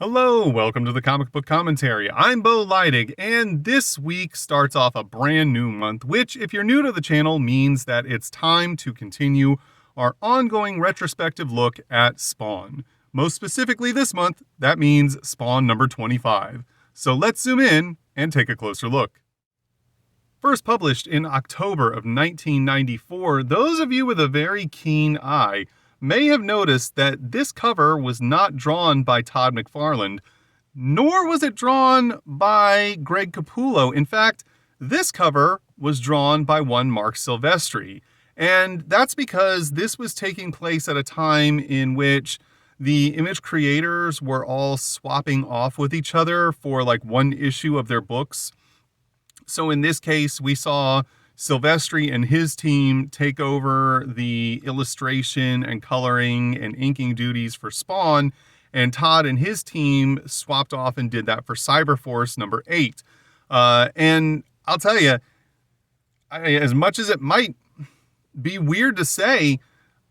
Hello, welcome to the Comic Book Commentary. I'm Bo Leidig, and this week starts off a brand new month, which, if you're new to the channel, means that it's time to continue our ongoing retrospective look at Spawn. Most specifically this month, that means Spawn number 25. So let's zoom in and take a closer look. First published in October of 1994, those of you with a very keen eye may have noticed that this cover was not drawn by Todd McFarlane, nor was it drawn by Greg Capullo. In fact, this cover was drawn by one Mark Silvestri. And that's because this was taking place at a time in which the image creators were all swapping off with each other for like one issue of their books. So in this case, we saw Silvestri and his team take over the illustration and coloring and inking duties for Spawn, and Todd and his team swapped off and did that for Cyberforce number 8. And I'll tell you, as much as it might be weird to say,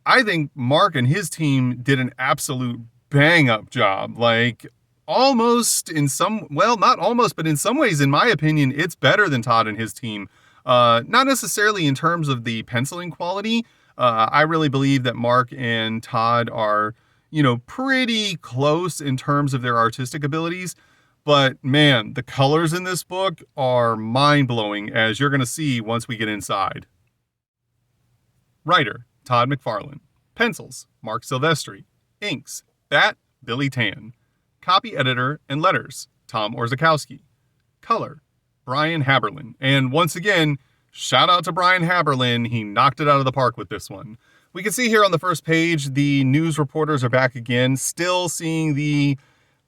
I think Mark and his team did an absolute bang-up job. Like, almost in some, well, not almost, but in some ways, in my opinion, it's better than Todd and his team. Not necessarily in terms of the penciling quality. I really believe that Mark and Todd are, pretty close in terms of their artistic abilities. But man, the colors in this book are mind-blowing, as you're going to see once we get inside. Writer, Todd McFarlane. Pencils, Mark Silvestri. Inks, Bat, Billy Tan. Copy editor and letters, Tom Orzechowski. Color, Brian Haberlin. And once again, shout out to Brian Haberlin. He knocked it out of the park with this one. We can see here on the first page, the news reporters are back again, still seeing the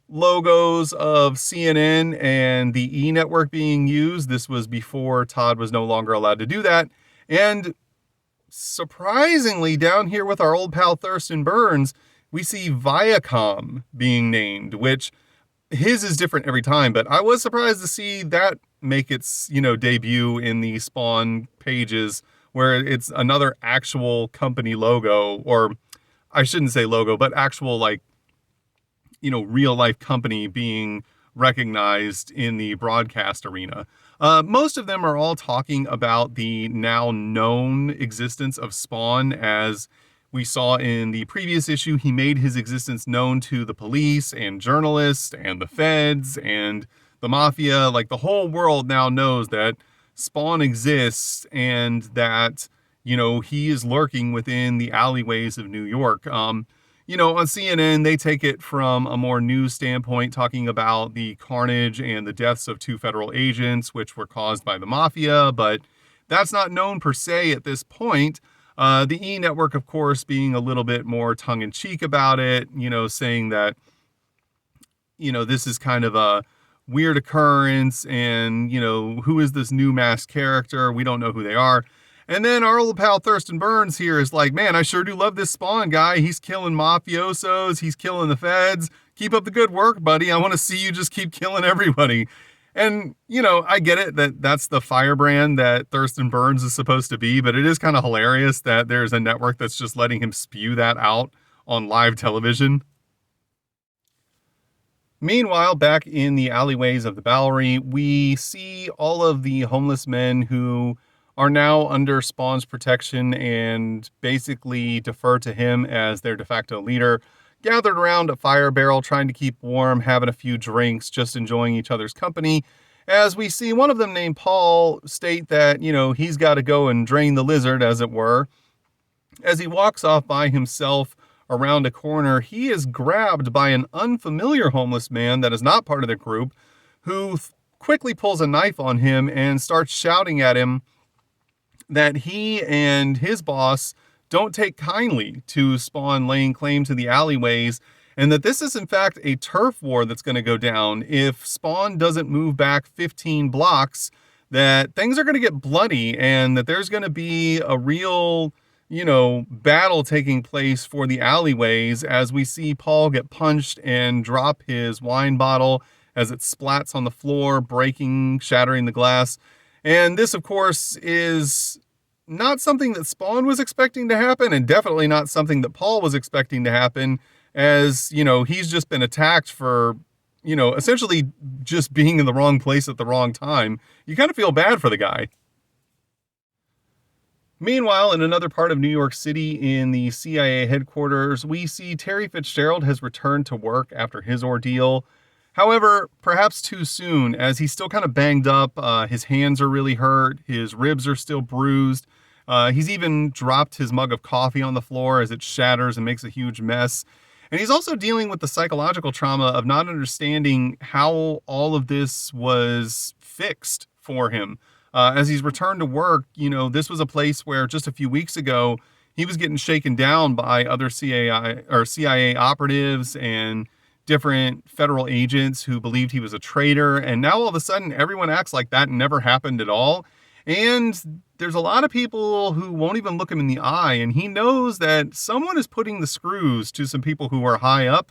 logos of CNN and the E Network being used. This was before Todd was no longer allowed to do that. And surprisingly, down here with our old pal Thurston Burns, we see Viacom being named, which his is different every time, but I was surprised to see that make its, debut in the Spawn pages, where it's another actual company logo, or I shouldn't say logo, but actual, real life company being recognized in the broadcast arena. Most of them are all talking about the now known existence of Spawn. As we saw in the previous issue, he made his existence known to the police and journalists and the feds and the mafia. Like, the whole world now knows that Spawn exists and that, he is lurking within the alleyways of New York. On CNN, they take it from a more news standpoint, talking about the carnage and the deaths of 2 federal agents, which were caused by the mafia, but that's not known per se at this point. The E Network, of course, being a little bit more tongue-in-cheek about it, saying that, this is kind of a weird occurrence, and, who is this new masked character? We don't know who they are. And then our old pal Thurston Burns here is like, man, I sure do love this Spawn guy. He's killing mafiosos. He's killing the feds. Keep up the good work, buddy. I want to see you just keep killing everybody. And, I get it that that's the firebrand that Thurston Burns is supposed to be, but it is kind of hilarious that there's a network that's just letting him spew that out on live television. Meanwhile, back in the alleyways of the Bowery, we see all of the homeless men who are now under Spawn's protection and basically defer to him as their de facto leader, gathered around a fire barrel, trying to keep warm, having a few drinks, just enjoying each other's company, as we see one of them named Paul state that, he's got to go and drain the lizard, as it were. As he walks off by himself around a corner, he is grabbed by an unfamiliar homeless man that is not part of the group, who quickly pulls a knife on him and starts shouting at him that he and his boss don't take kindly to Spawn laying claim to the alleyways, and that this is in fact a turf war that's going to go down. If Spawn doesn't move back 15 blocks, that things are going to get bloody, and that there's going to be a real, battle taking place for the alleyways, as we see Paul get punched and drop his wine bottle as it splats on the floor, breaking, shattering the glass. And this, of course, is not something that Spawn was expecting to happen, and definitely not something that Paul was expecting to happen, as, he's just been attacked for essentially just being in the wrong place at the wrong time, you kind of feel bad for the guy. Meanwhile, in another part of New York City in the CIA headquarters, we see Terry Fitzgerald has returned to work after his ordeal. However, perhaps too soon, as he's still kind of banged up. His hands are really hurt, his ribs are still bruised. He's even dropped his mug of coffee on the floor as it shatters and makes a huge mess. And he's also dealing with the psychological trauma of not understanding how all of this was fixed for him. As he's returned to work, this was a place where just a few weeks ago, he was getting shaken down by other CIA operatives and different federal agents who believed he was a traitor. And now all of a sudden, everyone acts like that never happened at all. And there's a lot of people who won't even look him in the eye. And he knows that someone is putting the screws to some people who are high up.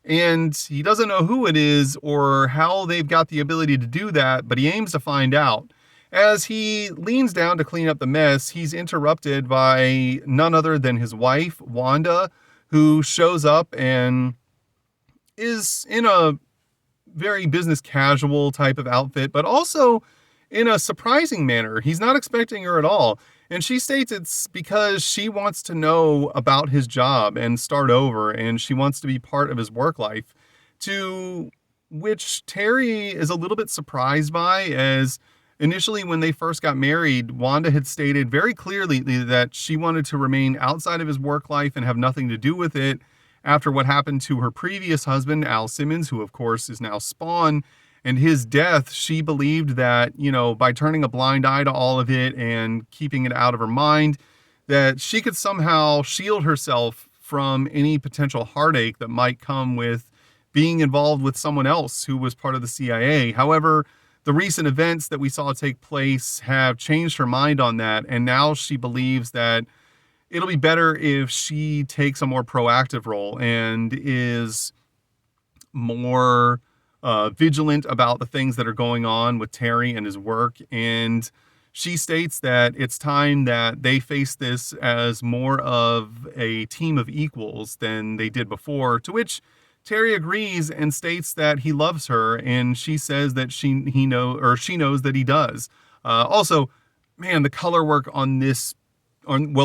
And he doesn't know who it is or how they've got the ability to do that, but he aims to find out. As he leans down to clean up the mess, he's interrupted by none other than his wife, Wanda, who shows up and is in a very business casual type of outfit, but also in a surprising manner. He's not expecting her at all. And she states it's because she wants to know about his job and start over, and she wants to be part of his work life, to which Terry is a little bit surprised by, as initially, when they first got married, Wanda had stated very clearly that she wanted to remain outside of his work life and have nothing to do with it after what happened to her previous husband, Al Simmons, who of course is now Spawn, and his death. She believed that, by turning a blind eye to all of it and keeping it out of her mind, that she could somehow shield herself from any potential heartache that might come with being involved with someone else who was part of the CIA. However, the recent events that we saw take place have changed her mind on that, and now she believes that it'll be better if she takes a more proactive role and is more vigilant about the things that are going on with Terry and his work. And she states that it's time that they face this as more of a team of equals than they did before, to which Terry agrees and states that he loves her, and she says that she knows that he does. Also, man, the color work on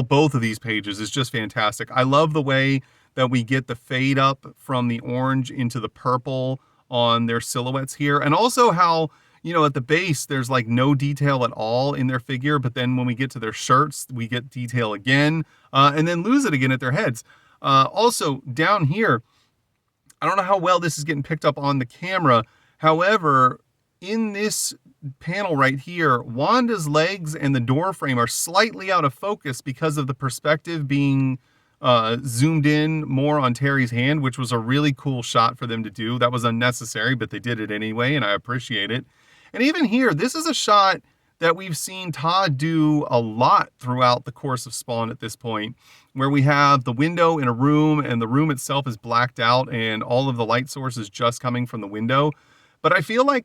both of these pages is just fantastic. I love the way that we get the fade up from the orange into the purple on their silhouettes here, and also how, at the base, there's like no detail at all in their figure, but then when we get to their shirts, we get detail again, and then lose it again at their heads. Also, down here, I don't know how well this is getting picked up on the camera. However, in this panel right here, Wanda's legs and the door frame are slightly out of focus because of the perspective being zoomed in more on Terry's hand, which was a really cool shot for them to do. That was unnecessary, but they did it anyway, and I appreciate it. And even here, this is a shot that we've seen Todd do a lot throughout the course of Spawn at this point, where we have the window in a room and the room itself is blacked out and all of the light source is just coming from the window. But I feel like,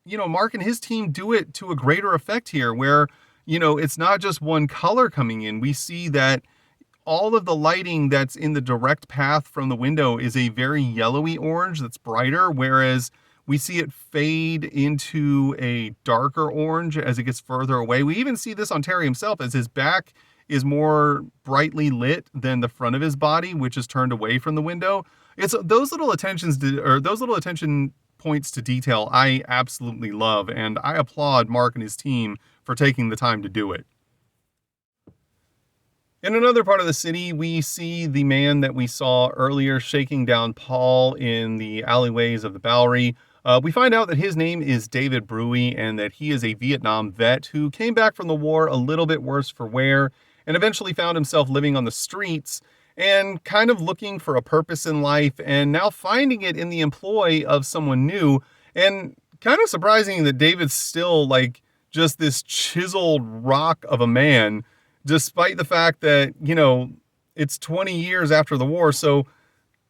Mark and his team do it to a greater effect here, where, it's not just one color coming in. We see that all of the lighting that's in the direct path from the window is a very yellowy orange that's brighter, whereas we see it fade into a darker orange as it gets further away. We even see this on Terry himself, as his back is more brightly lit than the front of his body, which is turned away from the window. It's those little attention points to detail I absolutely love, and I applaud Mark and his team for taking the time to do it. In another part of the city, we see the man that we saw earlier shaking down Paul in the alleyways of the Bowery. We find out that his name is David Brewy and that he is a Vietnam vet who came back from the war a little bit worse for wear and eventually found himself living on the streets and kind of looking for a purpose in life, and now finding it in the employ of someone new. And kind of surprising that David's still like just this chiseled rock of a man, despite the fact that, it's 20 years after the war. So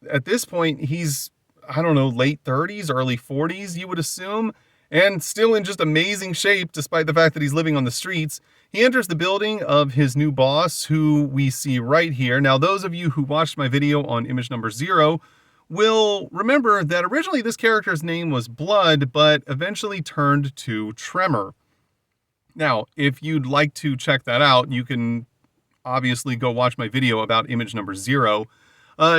at this point, he's, late 30s, early 40s, you would assume, and still in just amazing shape, despite the fact that he's living on the streets. He enters the building of his new boss, who we see right here. Now, those of you who watched my video on image number 0 will remember that originally this character's name was Blood, but eventually turned to Tremor. Now, if you'd like to check that out, you can obviously go watch my video about image number 0.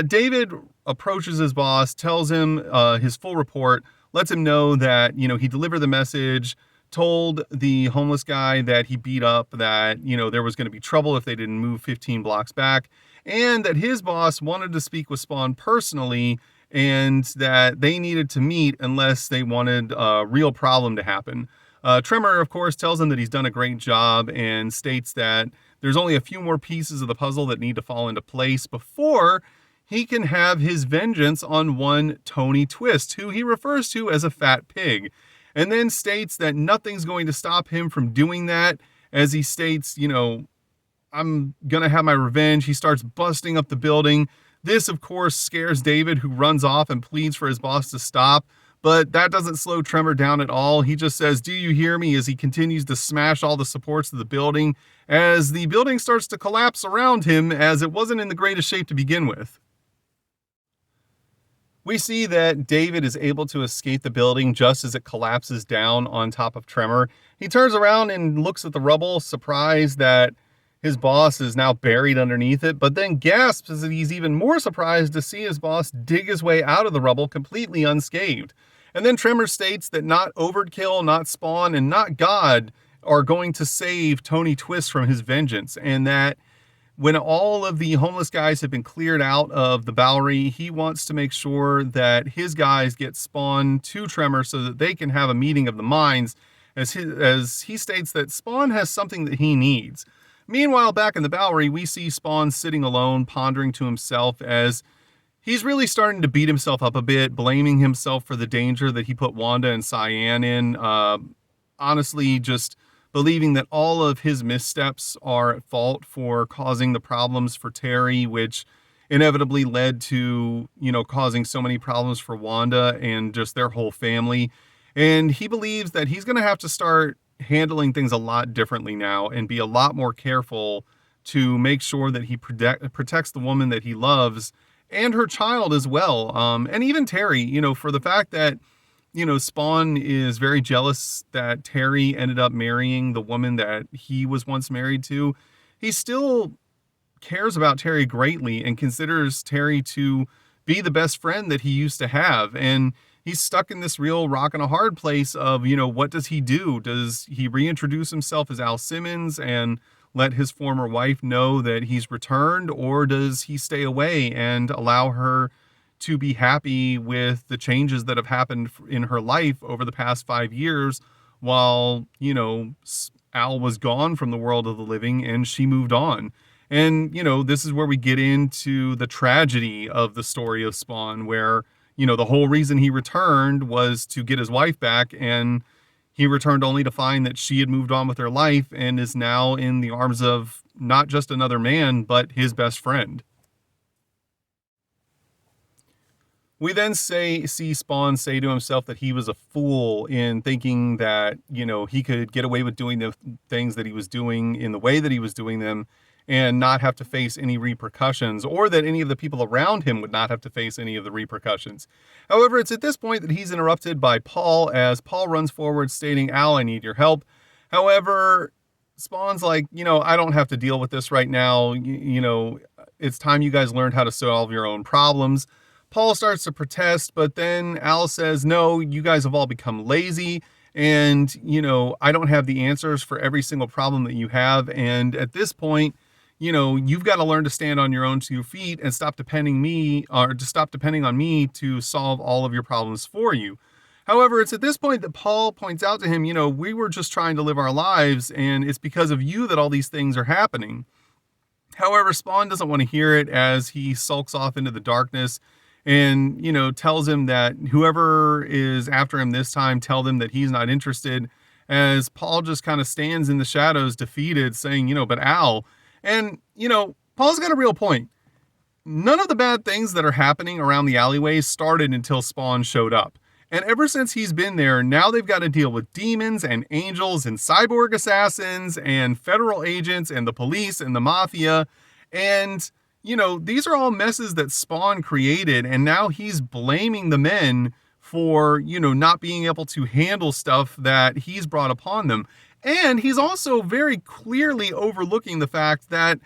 David approaches his boss, tells him his full report, lets him know that, he delivered the message, told the homeless guy that he beat up, that, there was going to be trouble if they didn't move 15 blocks back, and that his boss wanted to speak with Spawn personally, and that they needed to meet unless they wanted a real problem to happen. Tremor, of course, tells him that he's done a great job and states that there's only a few more pieces of the puzzle that need to fall into place before he can have his vengeance on one Tony Twist, who he refers to as a fat pig, and then states that nothing's going to stop him from doing that, as he states, I'm going to have my revenge. He starts busting up the building. This, of course, scares David, who runs off and pleads for his boss to stop. But that doesn't slow Tremor down at all. He just says, "Do you hear me?" as he continues to smash all the supports of the building, as the building starts to collapse around him, as it wasn't in the greatest shape to begin with. We see that David is able to escape the building just as it collapses down on top of Tremor. He turns around and looks at the rubble, surprised that his boss is now buried underneath it, but then gasps as he's even more surprised to see his boss dig his way out of the rubble completely unscathed. And then Tremor states that not Overkill, not Spawn, and not God are going to save Tony Twist from his vengeance, and that when all of the homeless guys have been cleared out of the Bowery, he wants to make sure that his guys get Spawn to Tremor so that they can have a meeting of the minds, as he states that Spawn has something that he needs. Meanwhile, back in the Bowery, we see Spawn sitting alone, pondering to himself as he's really starting to beat himself up a bit, blaming himself for the danger that he put Wanda and Cyan in. Honestly, just believing that all of his missteps are at fault for causing the problems for Terry, which inevitably led to, causing so many problems for Wanda and just their whole family. And he believes that he's going to have to start handling things a lot differently now and be a lot more careful to make sure that he protects the woman that he loves and her child as well. And even Terry, for the fact that, Spawn is very jealous that Terry ended up marrying the woman that he was once married to. He still cares about Terry greatly and considers Terry to be the best friend that he used to have. And he's stuck in this real rock and a hard place of, what does he do? Does he reintroduce himself as Al Simmons and let his former wife know that he's returned? Or does he stay away and allow her to be happy with the changes that have happened in her life over the past 5 years while, Al was gone from the world of the living and she moved on? And, this is where we get into the tragedy of the story of Spawn, where, the whole reason he returned was to get his wife back, and he returned only to find that she had moved on with her life and is now in the arms of not just another man, but his best friend. We then see Spawn say to himself that he was a fool in thinking that, he could get away with doing the things that he was doing in the way that he was doing them and not have to face any repercussions, or that any of the people around him would not have to face any of the repercussions. However, it's at this point that he's interrupted by Paul, as Paul runs forward stating, "Al, I need your help." However, Spawn's like, I don't have to deal with this right now. It's time you guys learned how to solve your own problems. Paul starts to protest, but then Al says, "No, you guys have all become lazy. And, I don't have the answers for every single problem that you have. And at this point, you've got to learn to stand on your own 2 feet and stop depending on me to solve all of your problems for you." However, it's at this point that Paul points out to him, we were just trying to live our lives, and it's because of you that all these things are happening. However, Spawn doesn't want to hear it, as he sulks off into the darkness and, tells him that whoever is after him this time, tell them that he's not interested, as Paul just kind of stands in the shadows defeated, saying, "But Al," and, Paul's got a real point. None of the bad things that are happening around the alleyways started until Spawn showed up. And ever since he's been there, now they've got to deal with demons and angels and cyborg assassins and federal agents and the police and the mafia. And, these are all messes that Spawn created, and now he's blaming the men for, not being able to handle stuff that he's brought upon them. And he's also very clearly overlooking the fact that,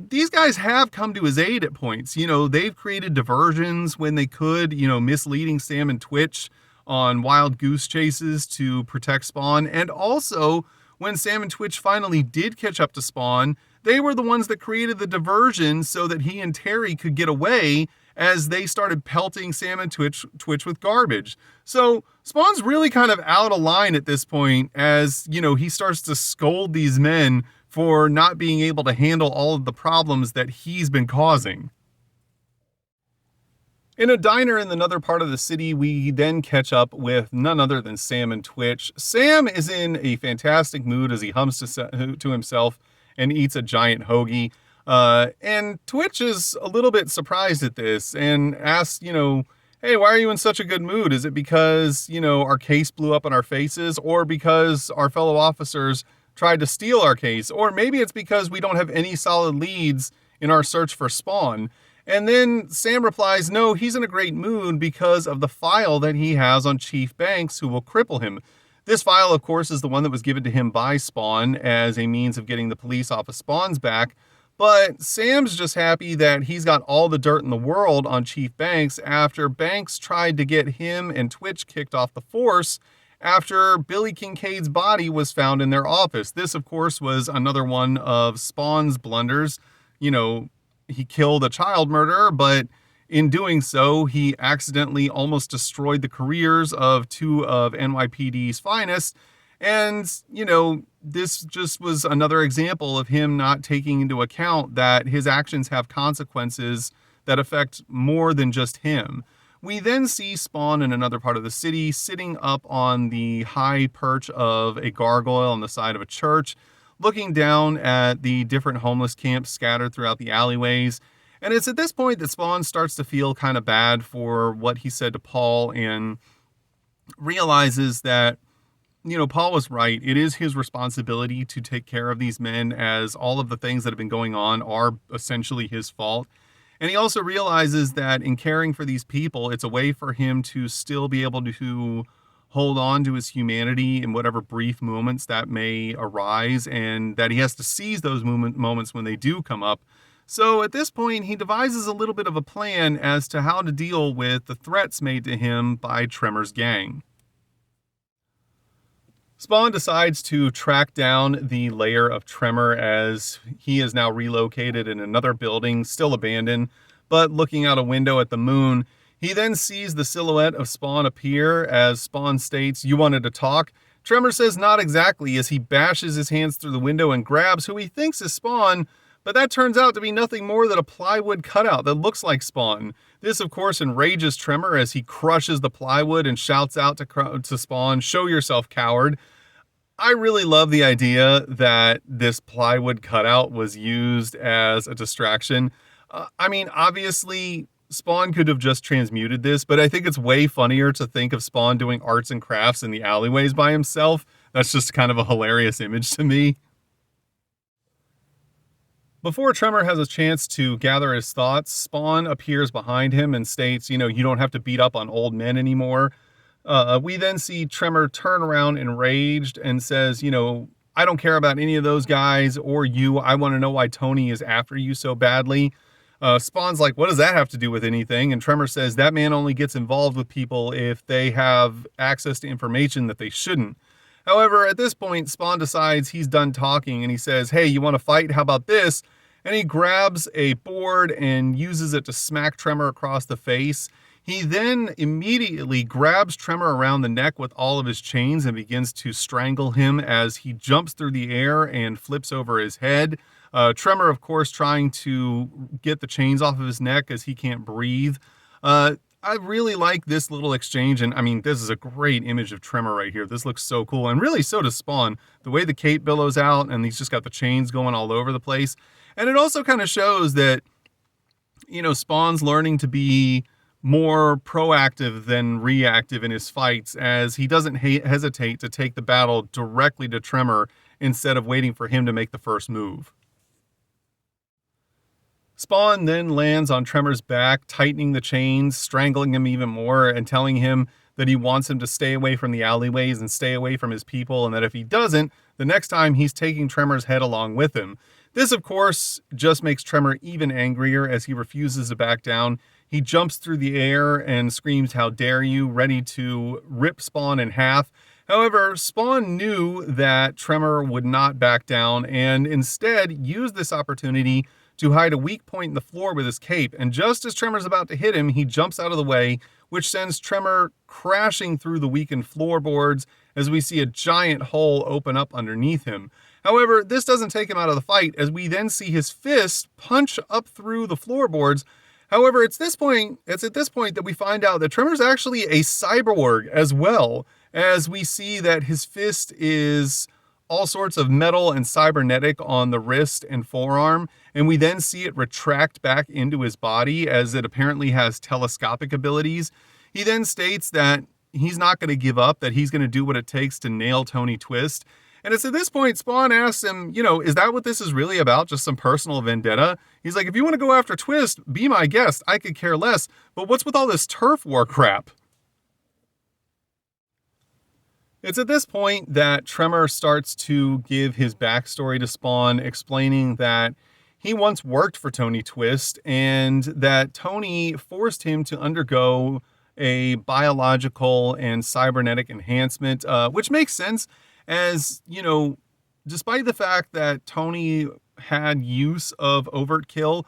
these guys have come to his aid at points. They've created diversions when they could, misleading Sam and Twitch on wild goose chases to protect Spawn. And also, when Sam and Twitch finally did catch up to Spawn, they were the ones that created the diversion so that he and Terry could get away as they started pelting Sam and Twitch with garbage. So Spawn's really kind of out of line at this point as, he starts to scold these men for not being able to handle all of the problems that he's been causing. In a diner in another part of the city, we then catch up with none other than Sam and Twitch. Sam is in a fantastic mood as he hums to himself and eats a giant hoagie. And Twitch is a little bit surprised at this and asks, hey, why are you in such a good mood? Is it because, our case blew up in our faces, or because our fellow officers tried to steal our case? Or maybe it's because we don't have any solid leads in our search for Spawn. And then Sam replies, no, he's in a great mood because of the file that he has on Chief Banks, who will cripple him. This file, of course, is the one that was given to him by Spawn as a means of getting the police off of Spawn's back. But Sam's just happy that he's got all the dirt in the world on Chief Banks after Banks tried to get him and Twitch kicked off the force after Billy Kincaid's body was found in their office. This, of course, was another one of Spawn's blunders. He killed a child murderer, but in doing so, he accidentally almost destroyed the careers of two of NYPD's finest. And, this just was another example of him not taking into account that his actions have consequences that affect more than just him. We then see Spawn in another part of the city, sitting up on the high perch of a gargoyle on the side of a church, looking down at the different homeless camps scattered throughout the alleyways. And it's at this point that Spawn starts to feel kind of bad for what he said to Paul and realizes that, Paul was right. It is his responsibility to take care of these men, as all of the things that have been going on are essentially his fault. And he also realizes that in caring for these people, it's a way for him to still be able to hold on to his humanity in whatever brief moments that may arise, and that he has to seize those moments when they do come up. So at this point, he devises a little bit of a plan as to how to deal with the threats made to him by Tremor's gang. Spawn decides to track down the lair of Tremor as he is now relocated in another building, still abandoned, but looking out a window at the moon. He then sees the silhouette of Spawn appear as Spawn states, "You wanted to talk?" Tremor says not exactly as he bashes his hands through the window and grabs who he thinks is Spawn, but that turns out to be nothing more than a plywood cutout that looks like Spawn. This, of course, enrages Tremor as he crushes the plywood and shouts out to Spawn, "Show yourself, coward." I really love the idea that this plywood cutout was used as a distraction. Obviously, Spawn could have just transmuted this, but I think it's way funnier to think of Spawn doing arts and crafts in the alleyways by himself. That's just kind of a hilarious image to me. Before Tremor has a chance to gather his thoughts, Spawn appears behind him and states, you don't have to beat up on old men anymore. We then see Tremor turn around enraged and says, I don't care about any of those guys or you. I want to know why Tony is after you so badly. Spawn's like, what does that have to do with anything? And Tremor says that man only gets involved with people if they have access to information that they shouldn't. However, at this point, Spawn decides he's done talking and he says, hey, you want to fight? How about this? And he grabs a board and uses it to smack Tremor across the face. He then immediately grabs Tremor around the neck with all of his chains and begins to strangle him as he jumps through the air and flips over his head. Tremor, of course, trying to get the chains off of his neck as he can't breathe. I really like this little exchange, and this is a great image of Tremor right here. This looks so cool, and really so does Spawn. The way the cape billows out, and he's just got the chains going all over the place. And it also kind of shows that, Spawn's learning to be more proactive than reactive in his fights, as he doesn't hesitate to take the battle directly to Tremor instead of waiting for him to make the first move. Spawn then lands on Tremor's back, tightening the chains, strangling him even more, and telling him that he wants him to stay away from the alleyways and stay away from his people, and that if he doesn't, the next time he's taking Tremor's head along with him. This, of course, just makes Tremor even angrier as he refuses to back down. He jumps through the air and screams, "How dare you," ready to rip Spawn in half. However, Spawn knew that Tremor would not back down and instead used this opportunity to hide a weak point in the floor with his cape, and just as Tremor's about to hit him, he jumps out of the way, which sends Tremor crashing through the weakened floorboards as we see a giant hole open up underneath him. However, this doesn't take him out of the fight, as we then see his fist punch up through the floorboards. However, it's at this point that we find out that Tremor's actually a cyborg as well, as we see that his fist is all sorts of metal and cybernetic on the wrist and forearm, and we then see it retract back into his body as it apparently has telescopic abilities. He then states that he's not going to give up, that he's going to do what it takes to nail Tony Twist. And it's at this point Spawn asks him, is that what this is really about? Just some personal vendetta? He's like, if you want to go after Twist, be my guest. I could care less. But what's with all this turf war crap? It's at this point that Tremor starts to give his backstory to Spawn, explaining that he once worked for Tony Twist and that Tony forced him to undergo a biological and cybernetic enhancement, which makes sense as, despite the fact that Tony had use of Overt Kill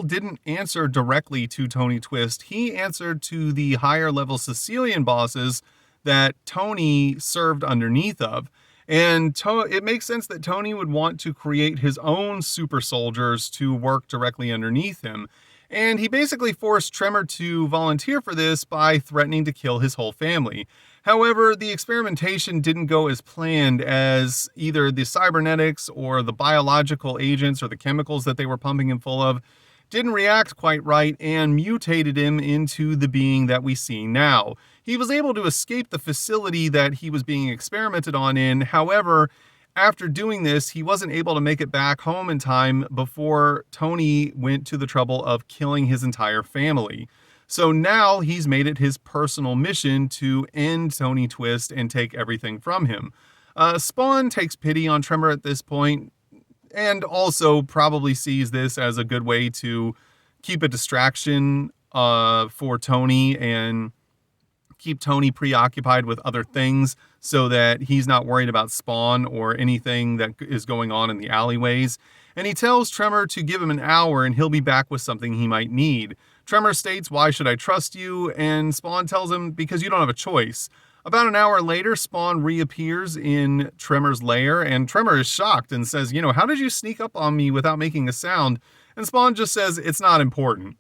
didn't answer directly to Tony Twist. He answered to the higher level Sicilian bosses that Tony served underneath of. And it makes sense that Tony would want to create his own super soldiers to work directly underneath him. And he basically forced Tremor to volunteer for this by threatening to kill his whole family. However, the experimentation didn't go as planned, as either the cybernetics or the biological agents or the chemicals that they were pumping him full of didn't react quite right and mutated him into the being that we see now. He was able to escape the facility that he was being experimented on in. However, after doing this, he wasn't able to make it back home in time before Tony went to the trouble of killing his entire family. So now he's made it his personal mission to end Tony Twist and take everything from him. Spawn takes pity on Tremor at this point, and also probably sees this as a good way to keep a distraction for Tony and keep Tony preoccupied with other things so that he's not worried about Spawn or anything that is going on in the alleyways. And he tells Tremor to give him an hour and he'll be back with something he might need. Tremor states, "Why should I trust you?" And Spawn tells him, "Because you don't have a choice." About an hour later, Spawn reappears in Tremor's lair, and Tremor is shocked and says, "How did you sneak up on me without making a sound?" And Spawn just says, "It's not important."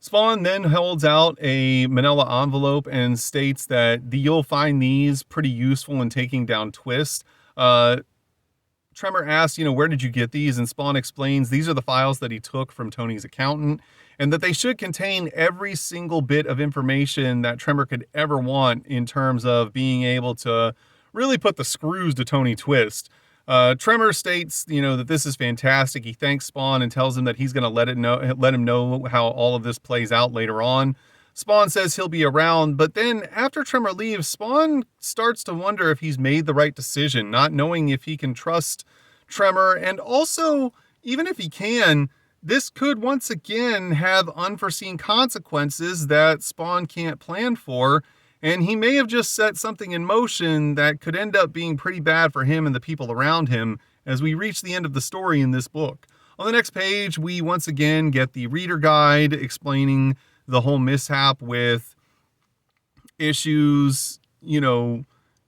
Spawn then holds out a manila envelope and states that you'll find these pretty useful in taking down Twist. Tremor asks, where did you get these? And Spawn explains these are the files that he took from Tony's accountant, and that they should contain every single bit of information that Tremor could ever want in terms of being able to really put the screws to Tony Twist. Tremor states, that this is fantastic. He thanks Spawn and tells him that he's going to let him know how all of this plays out later on. Spawn says he'll be around, but then after Tremor leaves, Spawn starts to wonder if he's made the right decision, not knowing if he can trust Tremor, and also, even if he can, this could once again have unforeseen consequences that Spawn can't plan for, and he may have just set something in motion that could end up being pretty bad for him and the people around him as we reach the end of the story in this book. On the next page, we once again get the reader guide explaining the whole mishap with issues,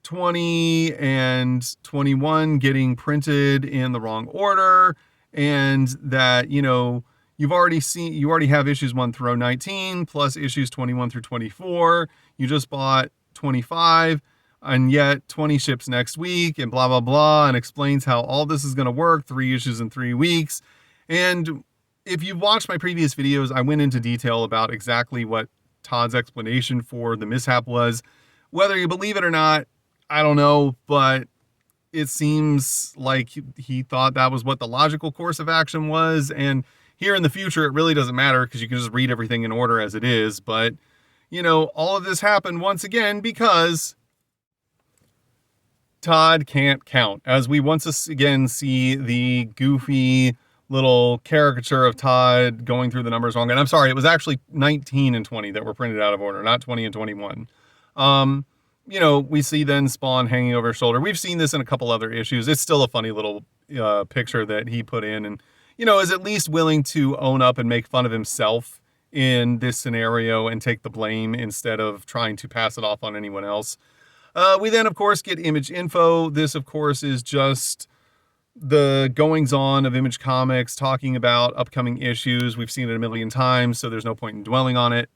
20 and 21 getting printed in the wrong order, and that, you already have issues 1 through 19 plus issues 21 through 24. You just bought 25, and yet 20 ships next week, and blah, blah, blah, and explains how all this is going to work, 3 issues in 3 weeks. And if you've watched my previous videos, I went into detail about exactly what Todd's explanation for the mishap was. Whether you believe it or not, I don't know, but it seems like he thought that was what the logical course of action was. And here in the future, it really doesn't matter because you can just read everything in order as it is. But, all of this happened once again because Todd can't count. As we once again see the goofy little caricature of Todd going through the numbers wrong. And I'm sorry, it was actually 19 and 20 that were printed out of order, not 20 and 21. We see then Spawn hanging over his shoulder. We've seen this in a couple other issues. It's still a funny little picture that he put in and, is at least willing to own up and make fun of himself in this scenario and take the blame instead of trying to pass it off on anyone else. We then, of course, get Image info. This, of course, is just the goings-on of Image Comics talking about upcoming issues. We've seen it a million times, so there's no point in dwelling on it.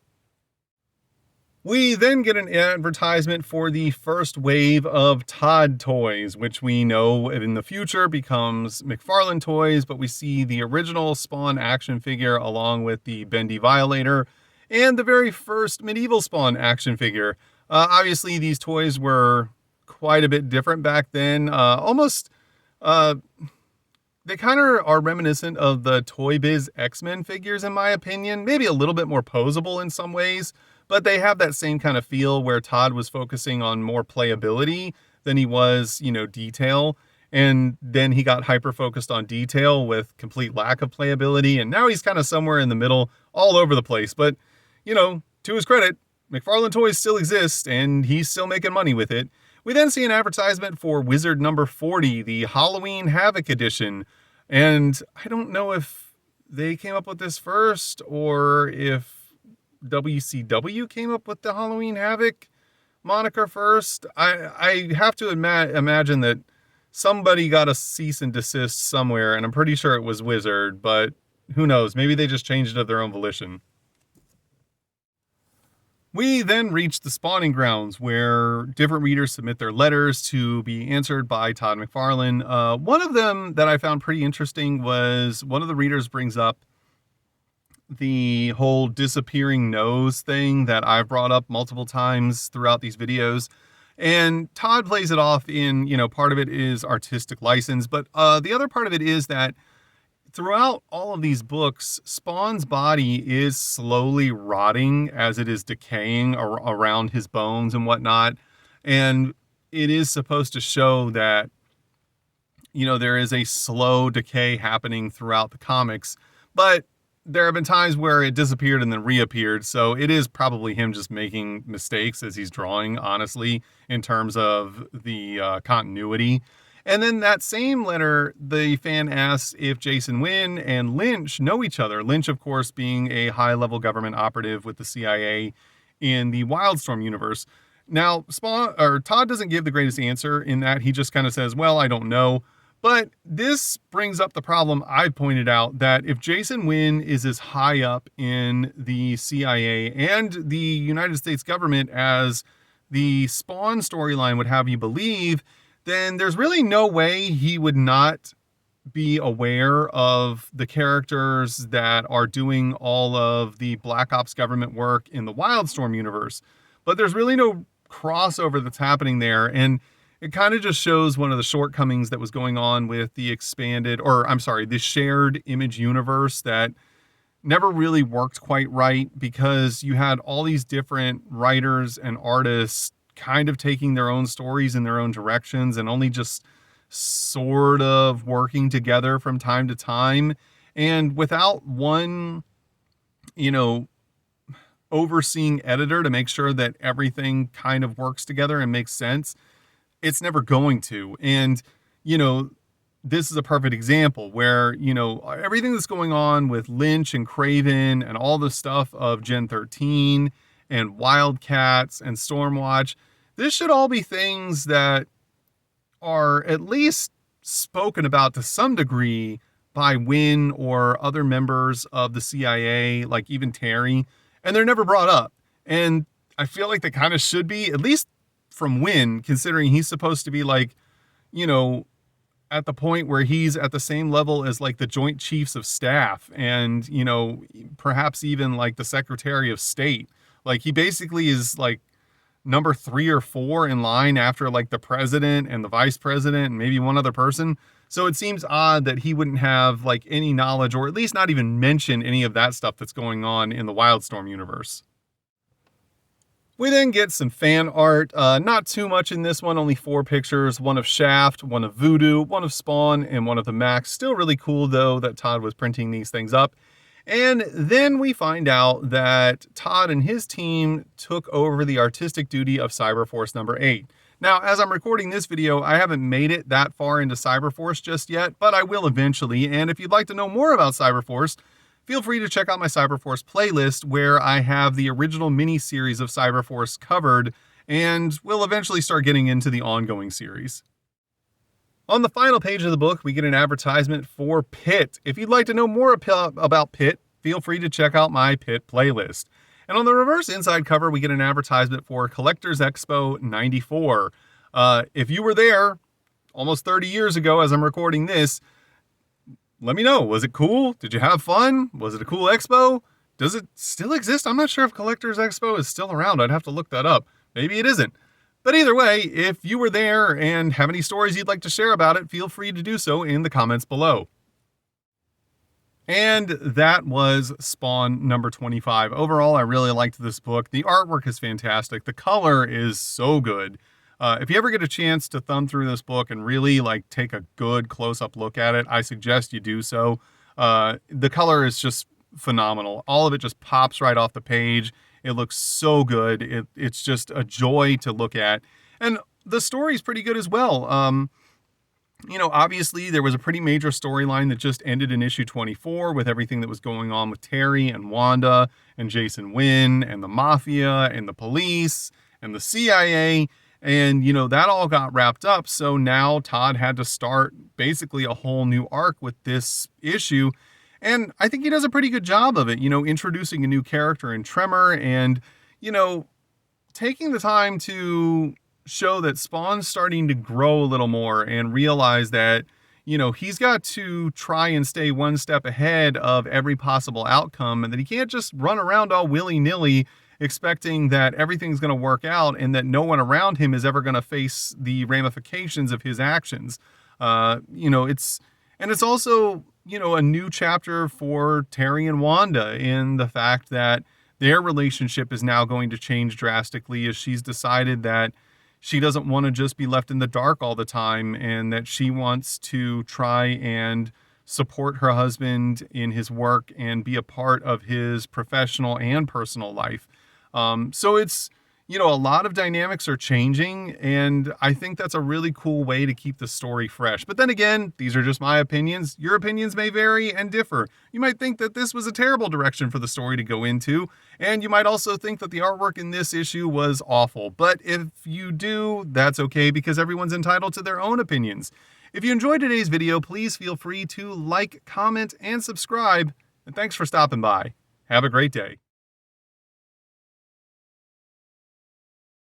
We then get an advertisement for the first wave of Todd toys, which we know in the future becomes McFarlane toys, but we see the original Spawn action figure along with the Bendy Violator and the very first Medieval Spawn action figure. Obviously, these toys were quite a bit different back then. They kind of are reminiscent of the Toy Biz X-Men figures, in my opinion. Maybe a little bit more posable in some ways, but they have that same kind of feel where Todd was focusing on more playability than he was, detail. And then he got hyper-focused on detail with complete lack of playability. And now he's kind of somewhere in the middle, all over the place. But, to his credit, McFarlane Toys still exists, and he's still making money with it. We then see an advertisement for Wizard number 40, the Halloween Havoc edition. And I don't know if they came up with this first or if WCW came up with the Halloween Havoc moniker first. I have to imagine that somebody got a cease and desist somewhere, and I'm pretty sure it was Wizard, but who knows? Maybe they just changed it of their own volition. We then reach the spawning grounds where different readers submit their letters to be answered by Todd McFarlane. One of them that I found pretty interesting was one of the readers brings up the whole disappearing nose thing that I've brought up multiple times throughout these videos. And Todd plays it off in, part of it is artistic license, but the other part of it is that throughout all of these books, Spawn's body is slowly rotting as it is decaying around his bones and whatnot. And it is supposed to show that, there is a slow decay happening throughout the comics. But there have been times where it disappeared and then reappeared. So it is probably him just making mistakes as he's drawing, honestly, in terms of the continuity. And then that same letter, the fan asks if Jason Wynn and Lynch know each other. Lynch, of course, being a high-level government operative with the CIA in the Wildstorm universe. Now, Todd doesn't give the greatest answer in that he just kind of says, well, I don't know. But this brings up the problem I pointed out, that if Jason Wynn is as high up in the CIA and the United States government as the Spawn storyline would have you believe, then there's really no way he would not be aware of the characters that are doing all of the Black Ops government work in the Wildstorm universe. But there's really no crossover that's happening there. And it kind of just shows one of the shortcomings that was going on with the the shared Image universe that never really worked quite right, because you had all these different writers and artists kind of taking their own stories in their own directions and only just sort of working together from time to time. And without one, overseeing editor to make sure that everything kind of works together and makes sense, it's never going to. And, this is a perfect example where, everything that's going on with Lynch and Craven and all the stuff of Gen 13 and Wildcats and Stormwatch, this should all be things that are at least spoken about to some degree by Wynn or other members of the CIA, like even Terry, and they're never brought up. And I feel like they kind of should be, at least from Wynn, considering he's supposed to be like, at the point where he's at the same level as like the Joint Chiefs of Staff and, perhaps even like the Secretary of State. Like he basically is like number 3 or 4 in line after like the president and the vice president and maybe one other person. So it seems odd that he wouldn't have like any knowledge, or at least not even mention any of that stuff that's going on in the Wildstorm universe. We then get some fan art, not too much in this one, only 4 pictures, one of Shaft, one of Voodoo, one of Spawn, and one of the Max. Still really cool though that Todd was printing these things up. And then we find out that Todd and his team took over the artistic duty of Cyberforce number 8. Now, as I'm recording this video, I haven't made it that far into Cyberforce just yet, but I will eventually. And if you'd like to know more about Cyberforce, feel free to check out my Cyberforce playlist where I have the original mini-series of Cyberforce covered, and we'll eventually start getting into the ongoing series. On the final page of the book, we get an advertisement for Pit. If you'd like to know more about Pit, feel free to check out my Pit playlist. And on the reverse inside cover, we get an advertisement for Collectors Expo 94. If you were there almost 30 years ago as I'm recording this, let me know. Was it cool? Did you have fun? Was it a cool expo? Does it still exist? I'm not sure if Collectors Expo is still around. I'd have to look that up. Maybe it isn't. But either way, if you were there and have any stories you'd like to share about it, feel free to do so in the comments below. And that was Spawn number 25. Overall, I really liked this book. The artwork is fantastic. The color is so good. If you ever get a chance to thumb through this book and really like take a good close-up look at it, I suggest you do so. The color is just phenomenal. All of it just pops right off the page. It looks so good. It's just a joy to look at. And the story is pretty good as well. You know, obviously there was a pretty major storyline that just ended in issue 24 with everything that was going on with Terry and Wanda and Jason Wynn and the Mafia and the police and the CIA. And, you know, that all got wrapped up. So now Todd had to start basically a whole new arc with this issue. And I think he does a pretty good job of it, you know, introducing a new character in Tremor and, you know, taking the time to show that Spawn's starting to grow a little more and realize that, you know, he's got to try and stay one step ahead of every possible outcome and that he can't just run around all willy-nilly expecting that everything's going to work out and that no one around him is ever going to face the ramifications of his actions. You know, it's also, you know, a new chapter for Terry and Wanda in the fact that their relationship is now going to change drastically as she's decided that she doesn't want to just be left in the dark all the time and that she wants to try and support her husband in his work and be a part of his professional and personal life. So it's, you know, a lot of dynamics are changing, and I think that's a really cool way to keep the story fresh. But then again, these are just my opinions. Your opinions may vary and differ. You might think that this was a terrible direction for the story to go into, and you might also think that the artwork in this issue was awful. But if you do, that's okay, because everyone's entitled to their own opinions. If you enjoyed today's video, please feel free to like, comment, and subscribe. And thanks for stopping by. Have a great day.